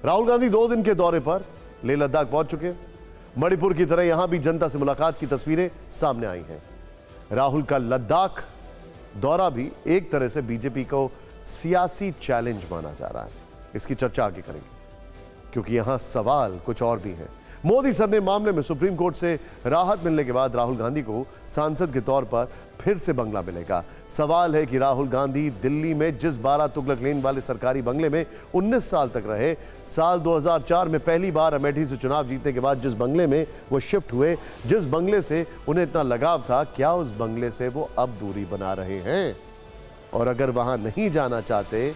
राहुल गांधी 2 दिन के दौरे पर लेह लद्दाख पहुंच चुके हैं। मणिपुर की तरह यहां भी जनता से मुलाकात की तस्वीरें सामने आई हैं। राहुल का लद्दाख दौरा भी एक तरह से बीजेपी को सियासी चैलेंज माना जा रहा है। इसकी चर्चा आगे करेंगे, क्योंकि यहां सवाल कुछ और भी हैं। मोदी सर ने मामले में सुप्रीम कोर्ट से राहत मिलने के बाद राहुल गांधी को सांसद के तौर पर फिर से बंगला मिलेगा। सवाल है कि राहुल गांधी दिल्ली में जिस 12 तुगलक लेन वाले सरकारी बंगले में 19 साल तक रहे, साल 2004 में पहली बार अमेठी से चुनाव जीतने के बाद जिस बंगले में वो शिफ्ट हुए, जिस बंगले से उन्हें इतना लगाव था, क्या उस बंगले से वो अब दूरी बना रहे हैं? और अगर वहां नहीं जाना चाहते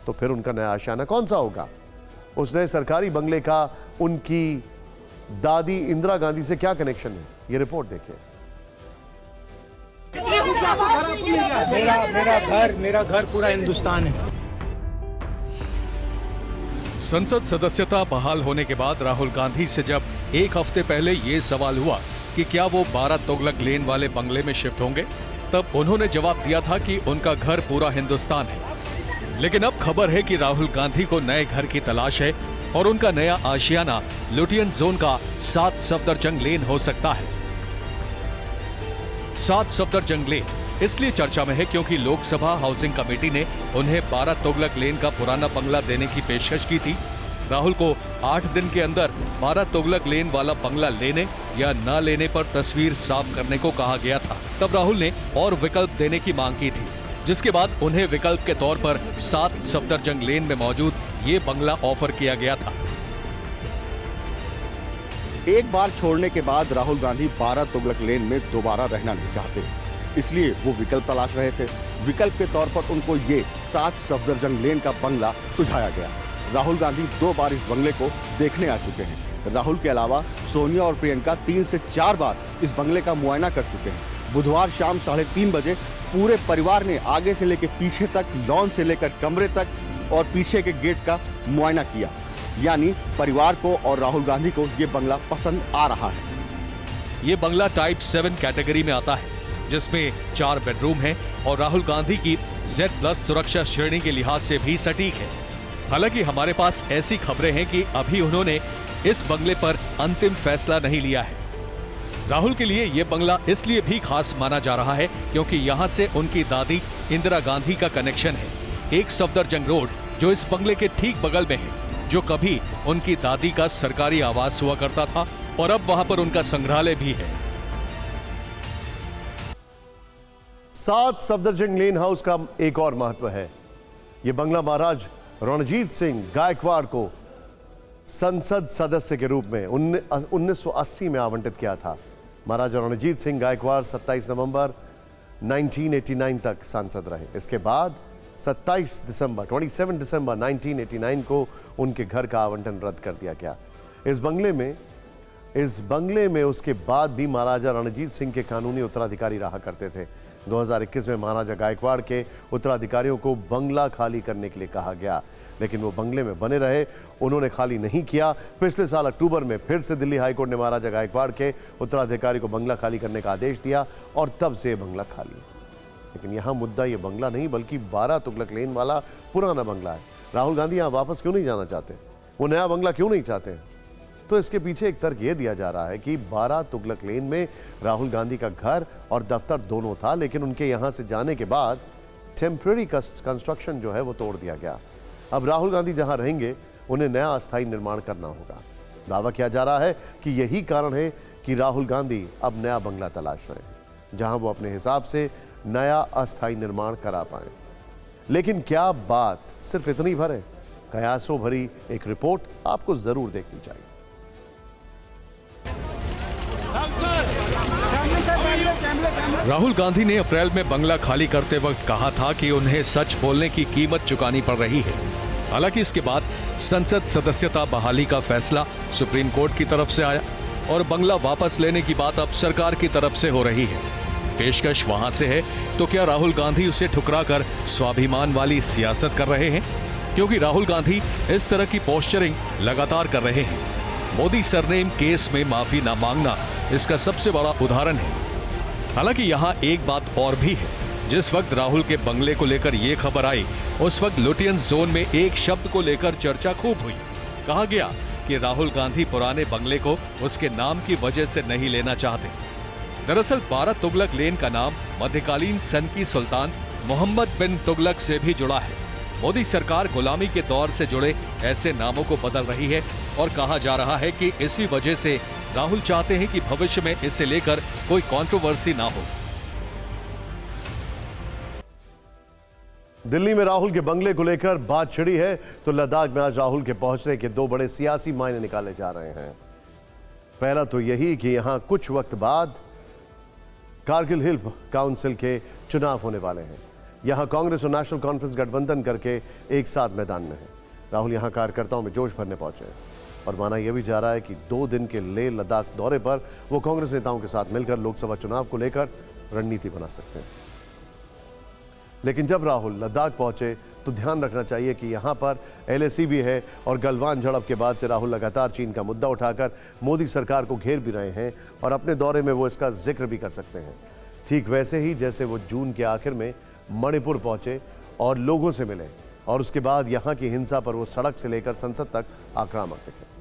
तो फिर उनका नया आशियाना कौन सा होगा? उस नए सरकारी बंगले का उनकी दादी इंदिरा गांधी से क्या कनेक्शन है? ये रिपोर्ट देखिए। मेरा घर पूरा हिंदुस्तान है। संसद सदस्यता बहाल होने के बाद राहुल गांधी से जब एक हफ्ते पहले ये सवाल हुआ कि क्या वो 12 तुगलक लेन वाले बंगले में शिफ्ट होंगे, तब उन्होंने जवाब दिया था कि उनका घर पूरा हिंदुस्तान है। लेकिन अब खबर है कि राहुल गांधी को नए घर की तलाश है और उनका नया आशियाना लुटियन जोन का 7 सफदरजंग लेन हो सकता है। 7 सफदरजंग लेन इसलिए चर्चा में है क्योंकि लोकसभा हाउसिंग कमेटी ने उन्हें 12 तुगलक लेन का पुराना बंगला देने की पेशकश की थी। राहुल को 8 दिन के अंदर 12 तुगलक लेन वाला बंगला लेने या न लेने पर तस्वीर साफ करने को कहा गया था। तब राहुल ने और विकल्प देने की मांग की थी, जिसके बाद उन्हें विकल्प के तौर पर 7 सफदरजंग लेन में मौजूद ये बंगला ऑफर किया गया था। एक बार छोड़ने के बाद राहुल गांधी 12 तुगलक लेन में दोबारा रहना नहीं चाहते, इसलिए वो विकल्प तलाश रहे थे। विकल्प के तौर पर उनको ये 7 सफदरजंग लेन का बंगला सुझाया गया। राहुल गांधी 2 बार इस बंगले को देखने आ चुके हैं। राहुल के अलावा सोनिया और प्रियंका 3 से 4 बार इस बंगले का मुआयना कर चुके हैं। बुधवार शाम 3:30 बजे पूरे परिवार ने आगे से लेकर पीछे तक, लॉन से लेकर कमरे तक और पीछे के गेट का मुआयना किया। यानी परिवार को और राहुल गांधी को ये बंगला पसंद आ रहा है। ये बंगला टाइप 7 कैटेगरी में आता है, जिसमें 4 बेडरूम हैं और राहुल गांधी की Z+ सुरक्षा श्रेणी के लिहाज से भी सटीक है। हालांकि हमारे पास ऐसी खबरें हैं कि अभी उन्होंने इस बंगले पर अंतिम फैसला नहीं लिया है। राहुल के लिए यह बंगला इसलिए भी खास माना जा रहा है क्योंकि यहाँ से उनकी दादी इंदिरा गांधी का कनेक्शन है। एक सफदरजंग रोड जो इस बंगले के ठीक बगल में है, जो कभी उनकी दादी का सरकारी आवास हुआ करता था और अब वहां पर उनका संग्रहालय भी है। 7 सफदरजंग लेन हाउस का एक और महत्व है। यह बंगला महाराज रणजीत सिंह गायकवाड़ को संसद सदस्य के रूप में 1980 में आवंटित किया था। महाराजा रणजीत सिंह गायकवाड़ 27 नवंबर 1989 तक सांसद रहे। इसके बाद 27 दिसंबर 1989 को उनके घर का आवंटन रद्द कर दिया गया। इस बंगले में उसके बाद भी महाराजा रणजीत सिंह के कानूनी उत्तराधिकारी रहा करते थे। 2021 में महाराजा गायकवाड़ के उत्तराधिकारियों को बंगला खाली करने के लिए कहा गया, लेकिन वो बंगले में बने रहे, उन्होंने खाली नहीं किया। पिछले साल अक्टूबर में फिर से दिल्ली हाईकोर्ट ने महाराजा गायकवाड़ के उत्तराधिकारी को बंगला खाली करने का आदेश दिया और तब से ये बंगला खाली है। लेकिन यहाँ मुद्दा ये बंगला नहीं बल्कि 12 तुगलक लेन वाला पुराना बंगला है। राहुल गांधी यहाँ वापस क्यों नहीं जाना चाहते? वो नया बंगला क्यों नहीं चाहते हैं? तो इसके पीछे एक तर्क ये दिया जा रहा है कि 12 तुगलक लेन में राहुल गांधी का घर और दफ्तर दोनों था, लेकिन उनके यहाँ से जाने के बाद टेम्पररी कंस्ट्रक्शन जो है वो तोड़ दिया गया। अब राहुल गांधी जहां रहेंगे उन्हें नया अस्थायी निर्माण करना होगा। दावा किया जा रहा है कि यही कारण है कि राहुल गांधी अब नया बंगला तलाश रहे हैं, जहां वो अपने हिसाब से नया अस्थायी निर्माण करा पाए। लेकिन क्या बात सिर्फ इतनी भर है? कयासों भरी एक रिपोर्ट आपको जरूर देखनी चाहिए। राहुल गांधी ने अप्रैल में बंगला खाली करते वक्त कहा था कि उन्हें सच बोलने की कीमत चुकानी पड़ रही है। हालांकि इसके बाद संसद सदस्यता बहाली का फैसला सुप्रीम कोर्ट की तरफ से आया और बंगला वापस लेने की बात अब सरकार की तरफ से हो रही है। पेशकश वहां से है तो क्या राहुल गांधी उसे ठुकराकर स्वाभिमान वाली सियासत कर रहे हैं? क्योंकि राहुल गांधी इस तरह की पोस्चरिंग लगातार कर रहे हैं। मोदी सरनेम केस में माफी न मांगना इसका सबसे बड़ा उदाहरण है। हालांकि यहाँ एक बात और भी है। जिस वक्त राहुल के बंगले को लेकर यह खबर आई, उस वक्त लुटियन जोन में एक शब्द को लेकर चर्चा खूब हुई। कहा गया कि राहुल गांधी पुराने बंगले को उसके नाम की वजह से नहीं लेना चाहते। दरअसल 12 तुगलक लेन का नाम मध्यकालीन सन की सुल्तान मोहम्मद बिन तुगलक से भी जुड़ा है। मोदी सरकार गुलामी के दौर से जुड़े ऐसे नामों को बदल रही है और कहा जा रहा है कि इसी वजह से राहुल चाहते हैं कि भविष्य में इसे लेकर कोई कंट्रोवर्सी ना हो। दिल्ली में राहुल के बंगले को लेकर बात छिड़ी है तो लद्दाख में आज राहुल के पहुंचने के दो बड़े सियासी मायने निकाले जा रहे हैं। पहला तो यही कि यहां कुछ वक्त बाद कारगिल हिल काउंसिल के चुनाव होने वाले हैं। यहां कांग्रेस और नेशनल कॉन्फ्रेंस गठबंधन करके एक साथ मैदान में है। राहुल यहां कार्यकर्ताओं में जोश भरने पहुंचे और माना यह भी जा रहा है कि 2 दिन के लेह लद्दाख दौरे पर वो कांग्रेस नेताओं के साथ मिलकर लोकसभा चुनाव को लेकर रणनीति बना सकते हैं। लेकिन जब राहुल लद्दाख पहुंचे तो ध्यान रखना चाहिए कि यहां पर LAC भी है और गलवान झड़प के बाद से राहुल लगातार चीन का मुद्दा उठाकर मोदी सरकार को घेर भी रहे हैं और अपने दौरे में वो इसका जिक्र भी कर सकते हैं। ठीक वैसे ही जैसे वो जून के आखिर में मणिपुर पहुंचे और लोगों से मिले और उसके बाद यहां की हिंसा पर वो सड़क से लेकर संसद तक आक्रामक दिखे।